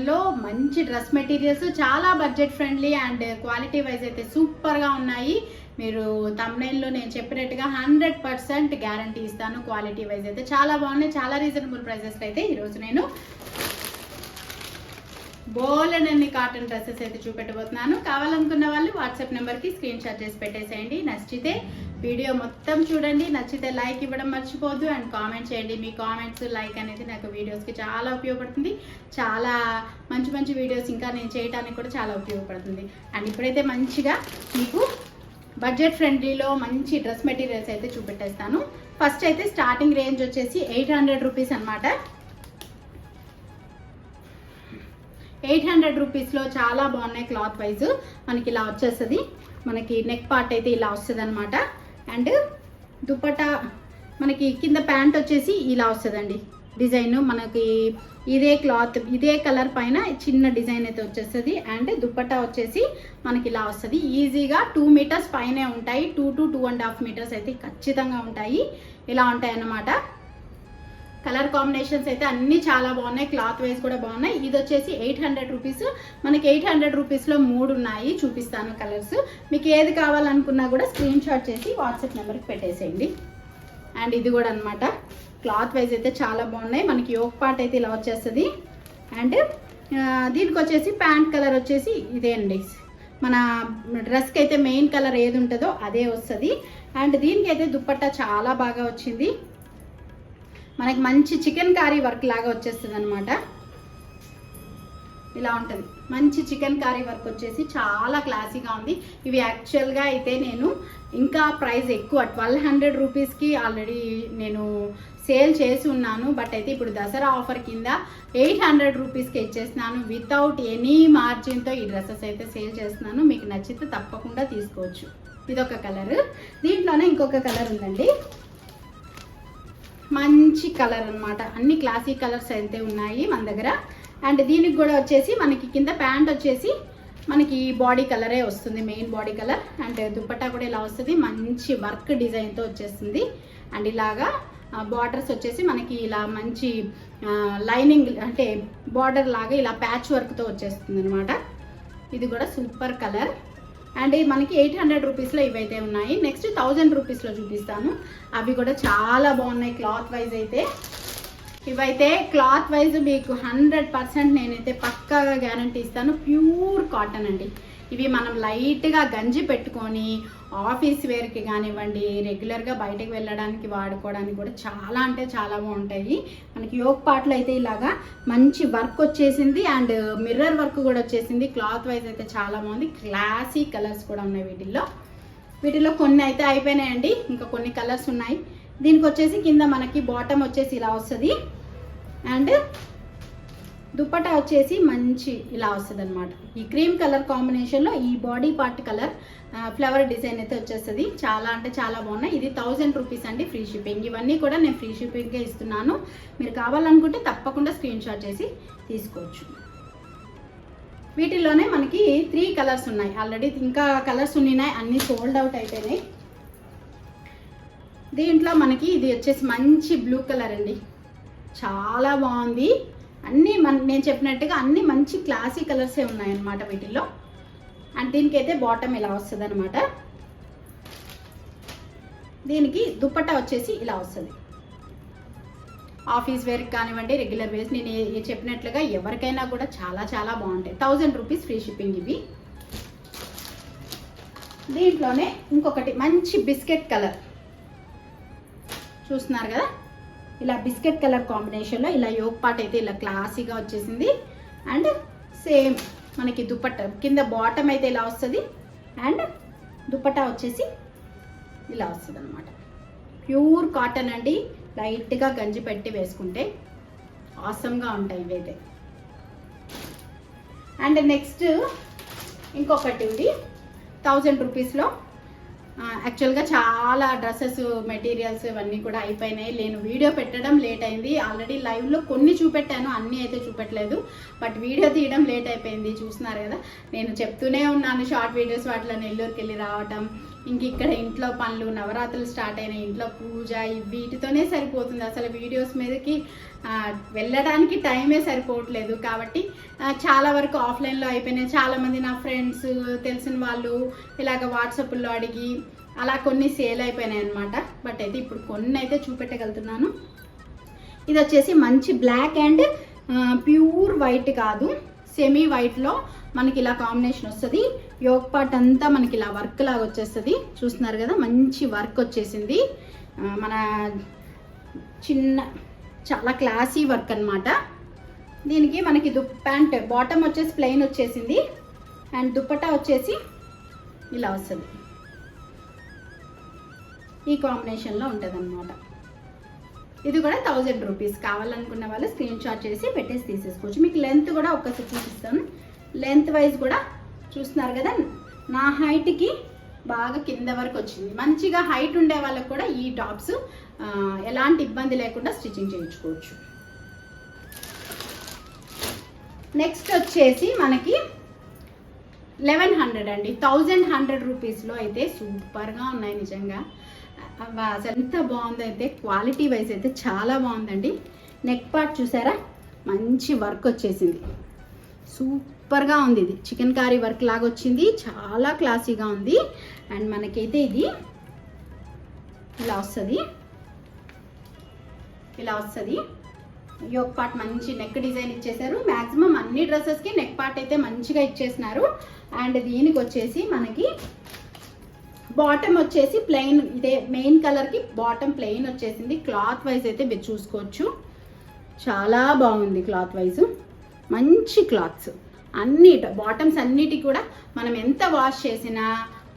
కాటన్లో మంచి dress materials, చాలా budget friendly and quality wise అయితే సూపర్గా ఉన్నాయి. మీరు థంబ్నెయిల్లో నేను చెప్పినట్టుగా 100% గ్యారంటీ ఇస్తాను. క్వాలిటీ వైజ్ అయితే చాలా బాగున్నాయి, చాలా రీజనబుల్ ప్రైజెస్ అయితే ఈరోజు నేను బోలెడన్ని కాటన్ డ్రెస్సెస్ అయితే చూపెట్టబోతున్నాను. కావాలనుకున్న వాళ్ళు వాట్సాప్ నెంబర్కి స్క్రీన్ షాట్ చేసి పెట్టేసేయండి. నచ్చితే వీడియో మొత్తం చూడండి, నచ్చితే లైక్ ఇవ్వడం మర్చిపోద్దు అండ్ కామెంట్ చేయండి. మీ కామెంట్స్, లైక్ అనేది నాకు వీడియోస్కి చాలా ఉపయోగపడుతుంది. చాలా మంచి మంచి వీడియోస్ ఇంకా నేను చేయడానికి కూడా చాలా ఉపయోగపడుతుంది. అండ్ ఇప్పుడైతే మంచిగా మీకు బడ్జెట్ ఫ్రెండ్లీలో మంచి డ్రెస్ మెటీరియల్స్ అయితే చూపెట్టేస్తాను. ఫస్ట్ అయితే స్టార్టింగ్ రేంజ్ వచ్చేసి 800 రూపీస్ అనమాట. 800 రూపీస్లో చాలా బాగున్నాయి. క్లాత్ వైజ్ మనకి ఇలా వచ్చేస్తుంది. మనకి నెక్ పార్ట్ అయితే ఇలా వస్తుంది అనమాట. అండ్ దుపట్టా మనకి కింద ప్యాంట్ వచ్చేసి ఇలా వస్తుందండి. డిజైన్ మనకి ఇదే క్లాత్, ఇదే కలర్ పైన చిన్న డిజైన్ అయితే వచ్చేస్తుంది. అండ్ దుపట్టా వచ్చేసి మనకి ఇలా వస్తుంది. ఈజీగా 2 మీటర్స్ పైనే ఉంటాయి. 2 to 2.5 మీటర్స్ అయితే ఖచ్చితంగా ఉంటాయి. ఇలా ఉంటాయి అన్నమాట. కలర్ కాంబినేషన్స్ అయితే అన్నీ చాలా బాగున్నాయి. క్లాత్ వైజ్ కూడా బాగున్నాయి. ఇది వచ్చేసి 800 రూపీస్. మనకి 800 రూపీస్లో 3 ఉన్నాయి, చూపిస్తాను కలర్స్. మీకు ఏది కావాలనుకున్నా కూడా స్క్రీన్ షాట్ చేసి వాట్సాప్ నెంబర్కి పెట్టేసేయండి. అండ్ ఇది కూడా అనమాట. క్లాత్ వైజ్ అయితే చాలా బాగున్నాయి. మనకి యోక్ పార్ట్ అయితే ఇలా వచ్చేస్తుంది. అండ్ దీనికి వచ్చేసి ప్యాంట్ కలర్ వచ్చేసి ఇదే అండి. మన డ్రెస్కి అయితే మెయిన్ కలర్ ఏది ఉంటుందో అదే వస్తుంది. అండ్ దీనికి అయితే దుపట్టా చాలా బాగా వచ్చింది. మనకి మంచి చికెన్ కారీ వర్క్ లాగా వచ్చేస్తుంది అనమాట. ఇలా ఉంటుంది. మంచి చికెన్ కారీ వర్క్ వచ్చేసి చాలా క్లాసీగా ఉంది. ఇవి యాక్చువల్గా అయితే నేను ఇంకా ప్రైస్ ఎక్కువ 1200 రూపీస్కి ఆల్రెడీ నేను సేల్ చేసి ఉన్నాను. బట్ అయితే ఇప్పుడు దసరా ఆఫర్ కింద 800 రూపీస్కి ఇచ్చేస్తున్నాను. వితౌట్ ఎనీ మార్జిన్తో ఈ డ్రెస్సెస్ అయితే సేల్ చేస్తున్నాను. మీకు నచ్చితే తప్పకుండా తీసుకోవచ్చు. ఇదొక కలర్. దీంట్లోనే ఇంకొక కలర్ ఉందండి. మంచి కలర్ అనమాట. అన్ని క్లాసీ కలర్స్ అయితే ఉన్నాయి మన దగ్గర. అండ్ దీనికి కూడా వచ్చేసి మనకి కింద ప్యాంట్ వచ్చేసి మనకి బాడీ కలరే వస్తుంది, main body colour. And dupatta కూడా ఇలా వస్తుంది. మంచి వర్క్ డిజైన్తో వచ్చేస్తుంది. అండ్ ఇలాగా బార్డర్స్ వచ్చేసి మనకి ఇలా మంచి లైనింగ్ అంటే బార్డర్ లాగా ఇలా ప్యాచ్ వర్క్తో వచ్చేస్తుంది అనమాట. ఇది కూడా సూపర్ కలర్. అండ్ మనకి 800 రూపీస్లో ఇవైతే ఉన్నాయి. నెక్స్ట్ 1000 రూపీస్లో చూపిస్తాను. అవి కూడా చాలా బాగున్నాయి క్లాత్ వైజ్ అయితే. ఇవైతే క్లాత్ వైజ్ మీకు 100% నేనైతే పక్కాగా గ్యారంటీ ఇస్తాను. ప్యూర్ కాటన్ అండి. ఇవి మనం లైట్గా గంజి పెట్టుకొని ఆఫీస్ వేర్కి కానివ్వండి, రెగ్యులర్గా బయటకు వెళ్ళడానికి వాడుకోవడానికి కూడా చాలా అంటే చాలా బాగుంటాయి. మనకి యోక్ పార్ట్లో అయితే ఇలాగా మంచి వర్క్ వచ్చేసింది. అండ్ మిర్రర్ వర్క్ కూడా వచ్చేసింది. క్లాత్ వైజ్ అయితే చాలా బాగుంది. క్లాసీ కలర్స్ కూడా ఉన్నాయి వీటిల్లో కొన్ని అయితే అయిపోయినాయండి. ఇంకా కొన్ని కలర్స్ ఉన్నాయి. దీనికి వచ్చేసి కింద మనకి బాటమ్ వచ్చేసి ఇలా వస్తుంది. అండ్ దుపట్టా వచ్చేసి మంచి ఇలా వస్తుంది అనమాట. ఈ క్రీమ్ కలర్ కాంబినేషన్లో ఈ body part colour flower design అయితే వచ్చేస్తుంది. చాలా అంటే చాలా బాగున్నాయి. ఇది 1000 రూపీస్ అండి, ఫ్రీ షిప్పింగ్. ఇవన్నీ కూడా నేను ఫ్రీ షిప్పింగ్కే ఇస్తున్నాను. మీరు కావాలనుకుంటే తప్పకుండా స్క్రీన్ షాట్ చేసి తీసుకోవచ్చు. వీటిల్లోనే మనకి 3 కలర్స్ ఉన్నాయి. ఆల్రెడీ ఇంకా కలర్స్ ఉన్నాయి, అన్నీ సోల్డ్ అవుట్ అయిపోయినాయి. దీంట్లో మనకి ఇది వచ్చేసి మంచి బ్లూ కలర్ అండి. చాలా బాగుంది. అన్నీ నేను చెప్పినట్టుగా అన్ని మంచి క్లాసీ కలర్సే ఉన్నాయన్నమాట వీటిల్లో. అండ్ దీనికైతే బాటమ్ ఇలా వస్తుంది అనమాట. దీనికి దుపట్టా వచ్చేసి ఇలా వస్తుంది. ఆఫీస్ వేర్కి కానివ్వండి, రెగ్యులర్ వేర్స్ నేను చెప్పినట్లుగా ఎవరికైనా కూడా చాలా చాలా బాగుంటాయి. 1000 రూపీస్ ఫ్రీ షిప్పింగ్ ఇవి. దీంట్లోనే ఇంకొకటి మంచి బిస్కెట్ కలర్ చూస్తున్నారు కదా. ఇలా బిస్కెట్ కలర్ కాంబినేషన్లో ఇలా యోక్ పార్ట్ అయితే ఇలా క్లాసీగా వచ్చేసింది. అండ్ సేమ్ మనకి దుపట్టా కింద బాటమ్ అయితే ఇలా వస్తుంది. అండ్ దుపట్టా వచ్చేసి ఇలా వస్తుంది అనమాట. ప్యూర్ కాటన్ అండి. లైట్గా గంజి పెట్టి వేసుకుంటే ఆసమ్గా ఉంటాయి ఇవైతే. అండ్ నెక్స్ట్ ఇంకొకటి ఉంది 1000 రూపీస్లో యాక్చువల్గా చాలా డ్రెస్సెస్ మెటీరియల్స్ ఇవన్నీ కూడా అయిపోయినాయి. నేను వీడియో పెట్టడం లేట్ అయింది. ఆల్రెడీ లైవ్లో కొన్ని చూపెట్టాను, అన్నీ అయితే చూపెట్టలేదు. బట్ వీడియో తీయడం లేట్ అయిపోయింది. చూస్తున్నారు కదా, నేను చెప్తూనే ఉన్నాను షార్ట్ వీడియోస్ వాటిలో నెల్లూరుకి వెళ్ళి రావటం, ఇంక ఇక్కడ ఇంట్లో పనులు, నవరాత్రులు స్టార్ట్ అయిన ఇంట్లో పూజ, వీటితోనే సరిపోతుంది. అసలు వీడియోస్ మీదకి వెళ్ళడానికి టైమే సరిపోవట్లేదు. కాబట్టి చాలా వరకు ఆఫ్లైన్లో అయిపోయినాయి. చాలామంది నా ఫ్రెండ్స్, తెలిసిన వాళ్ళు ఇలాగ వాట్సాప్లో అడిగి అలా కొన్ని సేల్ అయిపోయినాయి అనమాట. బట్ అయితే ఇప్పుడు కొన్ని అయితే చూపెట్టగలుగుతున్నాను. ఇది వచ్చేసి మంచి బ్లాక్ అండ్ ప్యూర్ వైట్ కాదు, సెమీ వైట్లో మనకి ఇలా కాంబినేషన్ వస్తుంది. యోగ్ పార్ట్ అంతా మనకి ఇలా వర్క్ లాగా వచ్చేస్తుంది. చూస్తున్నారు కదా, మంచి వర్క్ వచ్చేసింది. మన చిన్న చాలా క్లాసీ వర్క్ అనమాట. దీనికి మనకి ప్యాంట్ బాటమ్ వచ్చేసి ప్లెయిన్ వచ్చేసింది అండ్ దుప్పటా వచ్చేసి ఇలా వస్తుంది. ఈ కాంబినేషన్లో ఉంటుంది అనమాట. ఇది కూడా 1000 రూపీస్. కావాలనుకున్న వాళ్ళు స్క్రీన్ షాట్ చేసి పెట్టేసి తీసేసుకోవచ్చు. మీకు లెంత్ కూడా ఒక్కసారి చూపిస్తాను. లెంత్ వైజ్ కూడా చూస్తున్నారు కదా, నా హైట్కి బాగా కింద వరకు వచ్చింది. మంచిగా హైట్ ఉండే వాళ్ళకు కూడా ఈ టాప్స్ ఎలాంటి ఇబ్బంది లేకుండా స్టిచ్చింగ్ చేయించుకోవచ్చు. నెక్స్ట్ వచ్చేసి మనకి 1100 అండి. 1100 రూపీస్లో అయితే సూపర్గా ఉన్నాయి నిజంగా. అసలు ఎంత బాగుందైతే, క్వాలిటీ వైజ్ అయితే చాలా బాగుందండి. నెక్ పార్ట్ చూసారా, మంచి వర్క్ వచ్చేసింది, సూపర్గా ఉంది. ఇది చికెన్ కారీ వర్క్ లాగా వచ్చింది, చాలా క్లాసీగా ఉంది. అండ్ మనకైతే ఇది ఇలా వస్తుంది, ఇలా వస్తుంది. యోగ్ పార్ట్ మంచి నెక్ డిజైన్ ఇచ్చేసారు. మ్యాక్సిమం అన్ని డ్రెస్సెస్కి నెక్ పార్ట్ అయితే మంచిగా ఇచ్చేసినారు. అండ్ దీనికి వచ్చేసి మనకి బాటమ్ వచ్చేసి ప్లెయిన్, ఇదే మెయిన్ కలర్కి బాటమ్ ప్లెయిన్ వచ్చేసింది. క్లాత్ వైజ్ అయితే మీరు చూసుకోవచ్చు, చాలా బాగుంది క్లాత్ వైజ్. మంచి క్లాత్స్ అన్ని బాటమ్స్ అన్నిటి కూడా మనం ఎంత వాష్ చేసినా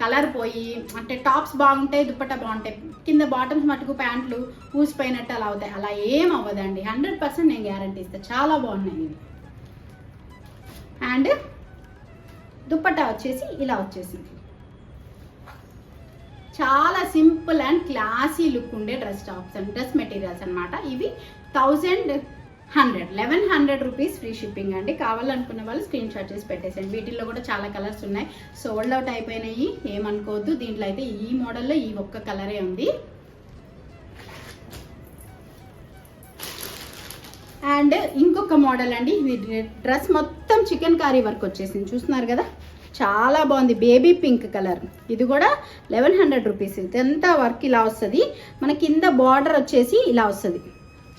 కలర్ పోయి, అంటే టాప్స్ బాగుంటాయి, దుప్పట్టా బాగుంటాయి, కింద బాటమ్స్ మటుకు ప్యాంట్లు ఊసిపోయినట్టు అలా అవుతాయి. అలా ఏం అవ్వదండి, 100% నేను గ్యారంటీ ఇస్తాను. చాలా బాగున్నాయి ఇవి. అండ్ దుప్పట్టా వచ్చేసి ఇలా వచ్చేసింది. చాలా సింపుల్ అండ్ క్లాసీ లుక్ ఉండే డ్రెస్ మెటీరియల్స్ అనమాట. ఇవి 1100 రూపీస్ ఫ్రీ షిప్పింగ్ అండి. కావాలనుకున్న వాళ్ళు స్క్రీన్ షాట్ చేసి పెట్టేసండి. వీటిల్లో కూడా చాలా కలర్స్ ఉన్నాయి, సోల్డ్ అవుట్ అయిపోయినాయి, ఏమనుకోవద్దు. దీంట్లో అయితే ఈ మోడల్లో ఈ ఒక్క కలరే ఉంది. అండ్ ఇంకొక మోడల్ అండి, ఇది డ్రెస్ మొత్తం చికెన్ కారీ వర్క్ వచ్చేసింది. చూస్తున్నారు కదా, చాలా బాగుంది. Baby pink colour. ఇది కూడా 1100 రూపీస్. ఇదంతా వర్క్ ఇలా వస్తుంది. మన కింద బార్డర్ వచ్చేసి ఇలా వస్తుంది,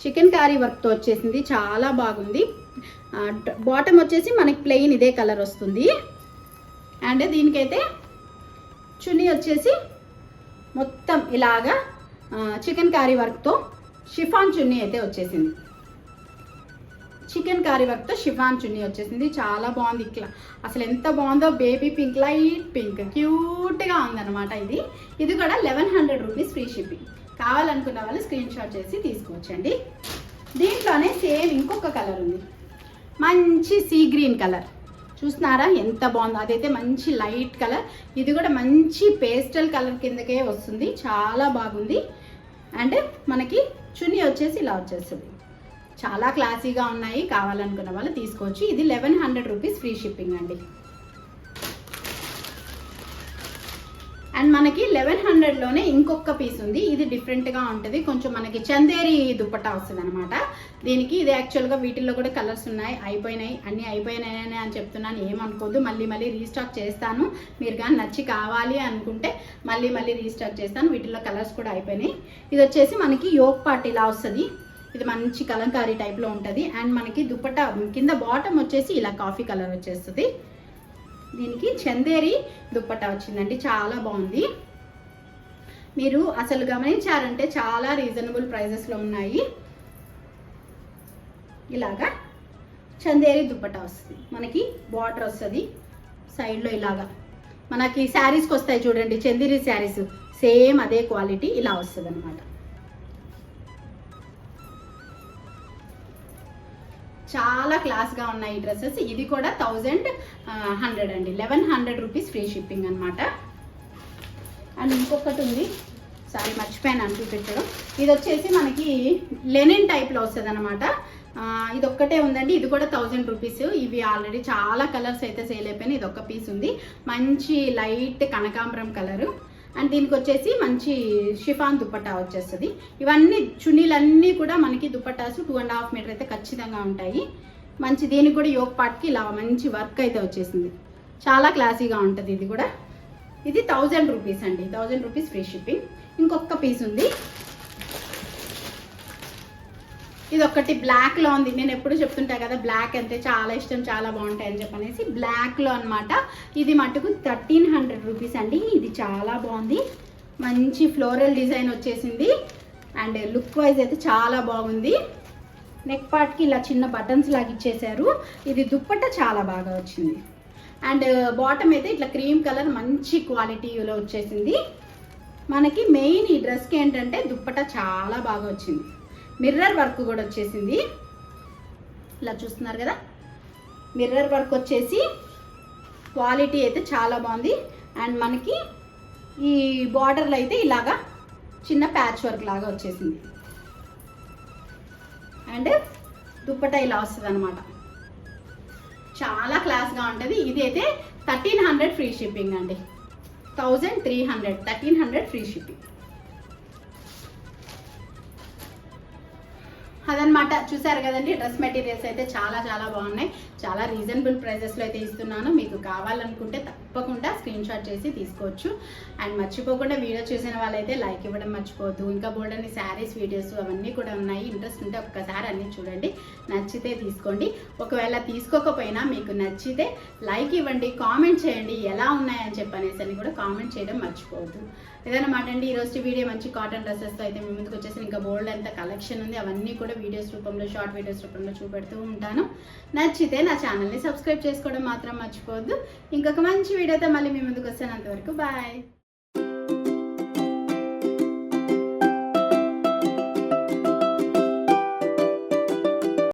చికెన్ కారీ వర్క్తో వచ్చేసింది, చాలా బాగుంది. బాటమ్ వచ్చేసి మనకి ప్లెయిన్ ఇదే కలర్ వస్తుంది. అండ్ దీనికైతే చున్నీ వచ్చేసి మొత్తం ఇలాగా చికెన్ కారీ వర్క్తో షిఫాన్ చున్నీ అయితే వచ్చేసింది. చికెన్ కారీ వర్క్తో షిఫాన్ చున్నీ వచ్చేసింది, చాలా బాగుంది. ఇట్లా అసలు ఎంత బాగుందో, బేబీ పింక్, లైట్ పింక్, క్యూట్గా ఉందన్నమాట. ఇది కూడా 1100 రూపీస్ ఫ్రీ షిప్పింగ్. కావాలనుకున్న వాళ్ళు స్క్రీన్ షాట్ చేసి తీసుకోవచ్చండి. దీంట్లోనే సేమ్ ఇంకొక కలర్ ఉంది, మంచి సీ గ్రీన్ కలర్. చూస్తున్నారా ఎంత బాగుందో, అదైతే మంచి లైట్ కలర్. ఇది కూడా మంచి పేస్టల్ కలర్ కిందకే వస్తుంది, చాలా బాగుంది. అండ్ మనకి చున్నీ వచ్చేసి ఇలా వచ్చేస్తుంది, చాలా క్లాసీగా ఉన్నాయి. కావాలనుకున్న వాళ్ళు తీసుకోవచ్చు. ఇది 1100 రూపీస్ ఫ్రీ షిప్పింగ్ అండి. అండ్ మనకి 1100లోనే ఇంకొక పీస్ ఉంది. ఇది డిఫరెంట్గా ఉంటుంది, కొంచెం మనకి చందేరి దుప్పట్టా వస్తుంది అనమాట. దీనికి ఇది యాక్చువల్గా వీటిల్లో కూడా కలర్స్ ఉన్నాయి, అయిపోయినాయి, అన్నీ అయిపోయినాయని అని చెప్తున్నాను, ఏమనుకోద్దు. మళ్ళీ రీస్టాక్ చేస్తాను. మీరు కానీ నచ్చి కావాలి అనుకుంటే మళ్ళీ రీస్టాక్ చేస్తాను. వీటిల్లో కలర్స్ కూడా అయిపోయినాయి. ఇది వచ్చేసి మనకి యోగ్ పార్ట్ ఇలా వస్తుంది. ఇది మంచి కలంకారీ టైప్లో ఉంటుంది. అండ్ మనకి దుప్పట్టా కింద బాటమ్ వచ్చేసి ఇలా కాఫీ కలర్ వచ్చేస్తుంది. దీనికి చందేరి దుప్పట్టా వచ్చిందండి, చాలా బాగుంది. మీరు అసలు గమనించారంటే చాలా రీజనబుల్ ప్రైజెస్లో ఉన్నాయి. ఇలాగా చందేరి దుప్పట్టా వస్తుంది, మనకి బార్డర్ వస్తుంది సైడ్లో. ఇలాగా మనకి శారీస్కి వస్తాయి చూడండి, చందేరి శారీస్, సేమ్ అదే క్వాలిటీ ఇలా వస్తుంది అనమాట. చాలా క్లాస్గా ఉన్నాయి ఈ డ్రెస్సెస్. ఇది కూడా 1100 అండి, 1100 రూపీస్ ఫ్రీ షిప్పింగ్ అనమాట. అండ్ ఇంకొకటి ఉంది, సారీ మర్చిపోయాను అని చూపించడం. ఇది వచ్చేసి మనకి లెనిన్ టైప్లో వస్తుంది అనమాట. ఇది ఒక్కటే ఉందండి, ఇది కూడా 1000 రూపీస్. ఇవి ఆల్రెడీ చాలా కలర్స్ అయితే సేల్ అయిపోయినాయి. ఇది ఒక్క పీస్ ఉంది, మంచి లైట్ కనకాంబరం కలరు. అండ్ దీనికి వచ్చేసి మంచి షిఫాన్ దుపట్టా వచ్చేస్తుంది. ఇవన్నీ చున్నీలన్నీ కూడా మనకి దుపట్టాసు 2.5 మీటర్ అయితే ఖచ్చితంగా ఉంటాయి. మంచి దీనికి కూడా యోక్ పార్ట్కి ఇలా మంచి వర్క్ అయితే వచ్చేసింది, చాలా క్లాసీగా ఉంటుంది. ఇది కూడా ఇది 1000 రూపీస్ అండి, 1000 రూపీస్ ఫ్రీ షిప్పింగ్. ఇంకొక పీస్ ఉంది, ఇది ఒకటి బ్లాక్లో ఉంది. నేను ఎప్పుడు చెప్తుంటా కదా బ్లాక్ అంటే చాలా ఇష్టం, చాలా బాగుంటాయి అని చెప్పనేసి బ్లాక్లో అనమాట. ఇది మటుకు 1300 రూపీస్ అండి. ఇది చాలా బాగుంది, మంచి ఫ్లోరల్ డిజైన్ వచ్చేసింది. అండ్ లుక్ వైజ్ అయితే చాలా బాగుంది. నెక్ పార్ట్కి ఇలా చిన్న బటన్స్ లాగా ఇచ్చేసారు. ఇది దుప్పట్ట చాలా బాగా వచ్చింది. అండ్ బాటమ్ అయితే ఇట్లా క్రీమ్ కలర్ మంచి క్వాలిటీలో వచ్చేసింది. మనకి మెయిన్ ఈ డ్రెస్కి ఏంటంటే దుప్పట్ట చాలా బాగా వచ్చింది, మిర్రర్ వర్క్ కూడా వచ్చేసింది. ఇలా చూస్తున్నారు కదా, మిర్రర్ వర్క్ వచ్చేసి క్వాలిటీ అయితే చాలా బాగుంది. అండ్ మనకి ఈ బార్డర్లో అయితే ఇలాగా చిన్న ప్యాచ్ వర్క్ లాగా వచ్చేసింది. అండ్ దుప్పట్ట ఇలా వస్తుంది అనమాట, చాలా క్లాస్గా ఉంటుంది. ఇది అయితే 1300 ఫ్రీ షిప్పింగ్ అండి, 1300, 1300 ఫ్రీ షిప్పింగ్. అదనమాట, చూసారు కదండి. డ్రెస్ మెటీరియల్స్ అయితే చాలా చాలా బాగున్నాయి, చాలా రీజనబుల్ ప్రైజెస్లో అయితే ఇస్తున్నాను. మీకు కావాలనుకుంటే తప్పకుండా స్క్రీన్ షాట్ చేసి తీసుకోవచ్చు. అండ్ మర్చిపోకుండా వీడియో చూసిన వాళ్ళైతే లైక్ ఇవ్వడం మర్చిపోవద్దు. ఇంకా బోల్డన్ని శారీస్ వీడియోస్ అవన్నీ కూడా ఉన్నాయి, ఇంట్రెస్ట్ ఉంటే ఒక్కసారి అన్నీ చూడండి, నచ్చితే తీసుకోండి. ఒకవేళ తీసుకోకపోయినా మీకు నచ్చితే లైక్ ఇవ్వండి, కామెంట్ చేయండి ఎలా ఉన్నాయని చెప్పనేసి అని కూడా కామెంట్ చేయడం మర్చిపోవద్దు. ఇదన్నమాట అండి ఈరోజు వీడియో. మంచి కాటన్ డ్రెస్సెస్తో అయితే మీ ముందుకు వచ్చేసి ఇంకా బోల్డ్ అంత కలెక్షన్ ఉంది, అవన్నీ కూడా వీడియోస్ రూపంలో, షార్ట్ వీడియోస్ రూపంలో చూపెడుతూ ఉంటాను. నచ్చితే నా ఛానల్ని సబ్స్క్రైబ్ చేసుకోవడం మాత్రం మర్చిపోవద్దు. ఇంకొక మంచి వీడియోతో మళ్ళీ మీ ముందుకు వస్తాను. అంతవరకు బాయ్.